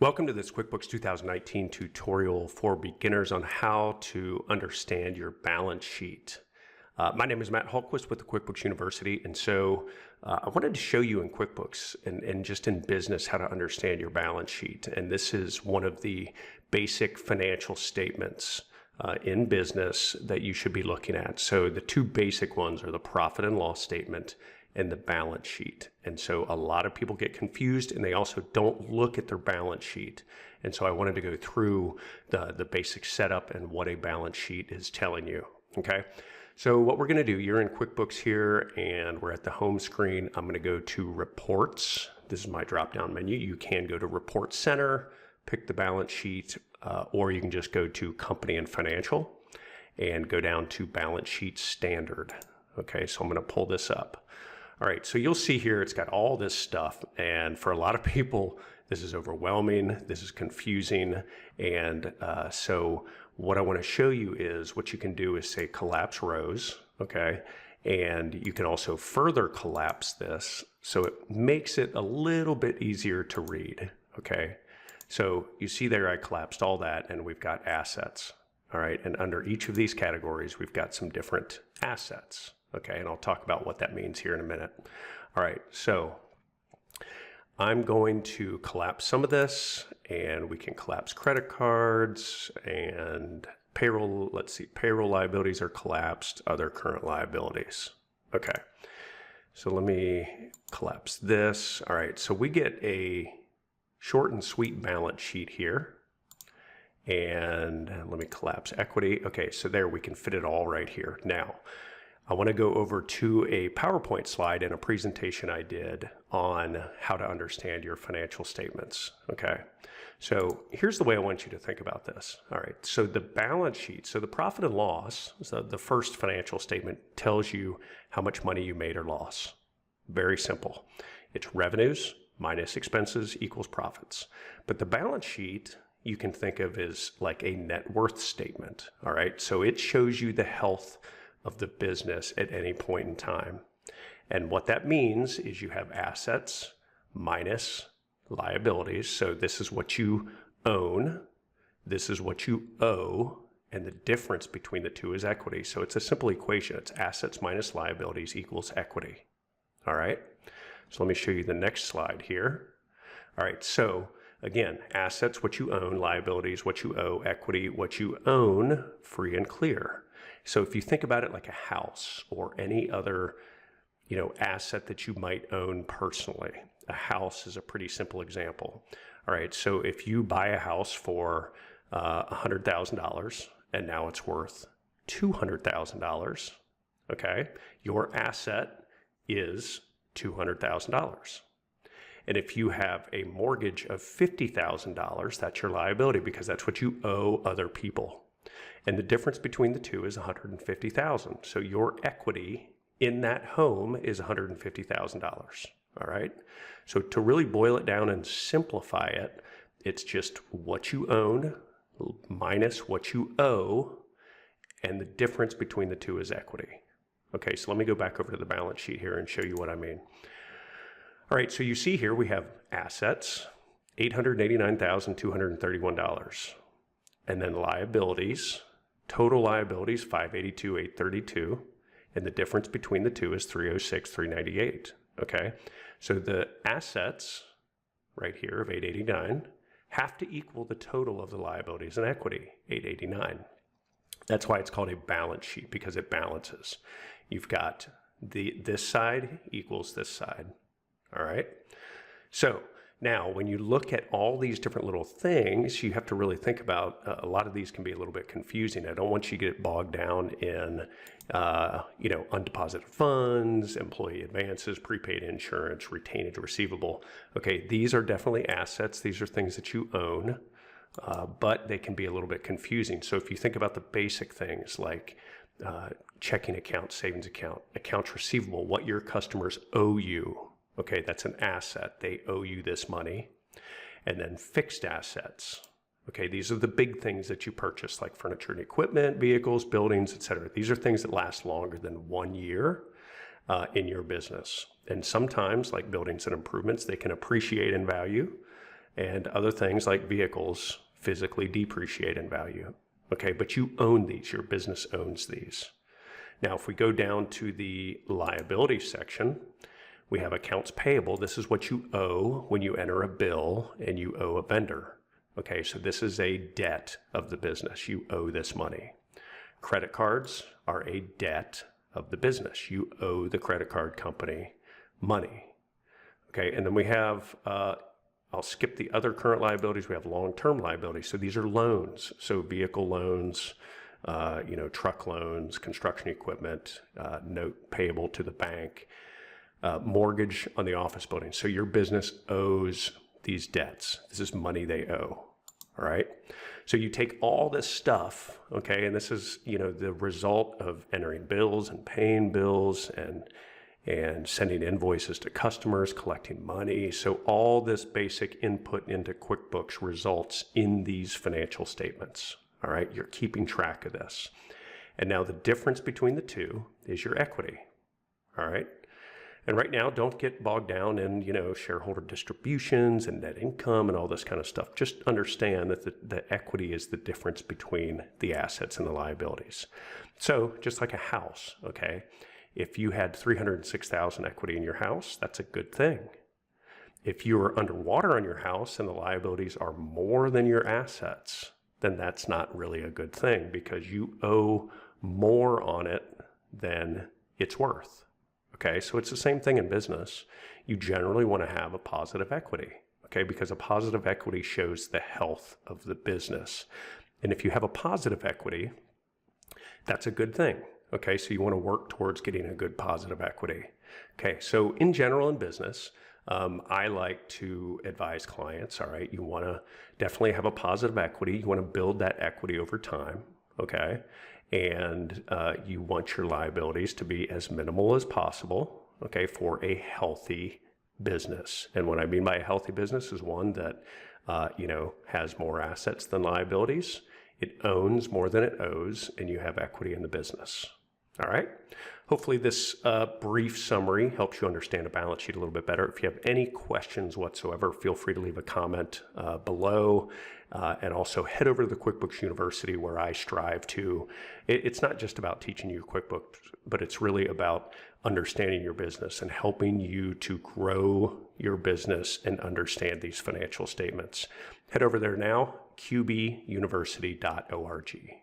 Welcome to this QuickBooks 2019 tutorial for beginners on how to understand your balance sheet. My name is Matt Hultquist with the QuickBooks University, and so I wanted to show you in QuickBooks and just in business how to understand your balance sheet. And this is one of the basic financial statements in business that you should be looking at. So the two basic ones are the profit and loss statement and the balance sheet. And so a lot of people get confused and they also don't look at their balance sheet. And so I wanted to go through the basic setup and what a balance sheet is telling you, okay? So what we're gonna do, you're in QuickBooks here and we're at the home screen. I'm gonna go to Reports. This is my drop-down menu. You can go to Report Center, pick the balance sheet, or you can just go to Company and Financial and go down to Balance Sheet Standard. Okay, so I'm gonna pull this up. All right, so you'll see here it's got all this stuff, and for a lot of people, this is overwhelming, this is confusing, and so what I want to show you is what you can do is say collapse rows, okay? And you can also further collapse this, so it makes it a little bit easier to read, okay? So you see there I collapsed all that, and we've got assets, all right? And under each of these categories, we've got some different assets. Okay, and I'll talk about what that means here in a minute. All right, so I'm going to collapse some of this, and we can collapse credit cards and payroll. Let's see, payroll liabilities are collapsed, other current liabilities. Okay, so let me collapse this. All right, so we get a short and sweet balance sheet here. And let me collapse equity. Okay, so there we can fit it all right here. Now, I want to go over to a PowerPoint slide and a presentation I did on how to understand your financial statements, okay? So here's the way I want you to think about this. All right, so the balance sheet, so the profit and loss, so the first financial statement tells you how much money you made or lost. Very simple. It's revenues minus expenses equals profits. But the balance sheet you can think of as like a net worth statement, all right? So it shows you the health of the business at any point in time. And what that means is you have assets minus liabilities. So this is what you own, this is what you owe, and the difference between the two is equity. So it's a simple equation. It's assets minus liabilities equals equity. All right, so let me show you the next slide here. All right, so again, assets, what you own, liabilities, what you owe, equity, what you own, free and clear. So if you think about it like a house or any other, asset that you might own personally, a house is a pretty simple example. All right, so if you buy a house for $100,000 and now it's worth $200,000, okay, your asset is $200,000. And if you have a mortgage of $50,000, that's your liability because that's what you owe other people. And the difference between the two is $150,000. So your equity in that home is $150,000. All right. So to really boil it down and simplify it, it's just what you own minus what you owe, and the difference between the two is equity. Okay, so let me go back over to the balance sheet here and show you what I mean. All right, so you see here we have assets, $889,231. And then liabilities, total liabilities, $582,832, and the difference between the two is $306,398, okay? So the assets right here of $889 have to equal the total of the liabilities and equity, $889. That's why it's called a balance sheet, because it balances. You've got this side equals this side, all right? So now, when you look at all these different little things, you have to really think about, a lot of these can be a little bit confusing. I don't want you to get bogged down in, undeposited funds, employee advances, prepaid insurance, retainage receivable. Okay, these are definitely assets. These are things that you own, but they can be a little bit confusing. So if you think about the basic things like checking account, savings account, accounts receivable, what your customers owe you, okay, that's an asset. They owe you this money. And then fixed assets. Okay, these are the big things that you purchase, like furniture and equipment, vehicles, buildings, etc. These are things that last longer than 1 year in your business. And sometimes, like buildings and improvements, they can appreciate in value. and other things like vehicles physically depreciate in value. Okay, but you own these, your business owns these. Now, if we go down to the liability section, we have accounts payable. This is what you owe when you enter a bill and you owe a vendor. Okay, so this is a debt of the business. You owe this money. Credit cards are a debt of the business. You owe the credit card company money. Okay, and then we have, I'll skip the other current liabilities. We have long-term liabilities. So these are loans. So vehicle loans, truck loans, construction equipment, note payable to the bank, mortgage on the office building. So your business owes these debts. This is money they owe. All right. So you take all this stuff, okay, and this is, the result of entering bills and paying bills and sending invoices to customers, collecting money. So all this basic input into QuickBooks results in these financial statements. All right. You're keeping track of this. And now the difference between the two is your equity. All right. And right now, don't get bogged down in, shareholder distributions and net income and all this kind of stuff. Just understand that the equity is the difference between the assets and the liabilities. So just like a house, okay? If you had $306,000 equity in your house, that's a good thing. If you are underwater on your house and the liabilities are more than your assets, then that's not really a good thing because you owe more on it than it's worth. Okay, so it's the same thing in business. You generally want to have a positive equity, okay, because a positive equity shows the health of the business. And if you have a positive equity, that's a good thing, okay? So you want to work towards getting a good positive equity. Okay, so in general in business, I like to advise clients, all right, you want to definitely have a positive equity. You want to build that equity over time, okay? And you want your liabilities to be as minimal as possible, okay, for a healthy business. And what I mean by a healthy business is one that, has more assets than liabilities. It owns more than it owes, and you have equity in the business. All right. Hopefully this brief summary helps you understand a balance sheet a little bit better. If you have any questions whatsoever, feel free to leave a comment below. And also head over to the QuickBooks University where I strive to, it's not just about teaching you QuickBooks, but it's really about understanding your business and helping you to grow your business and understand these financial statements. Head over there now, qbuniversity.org.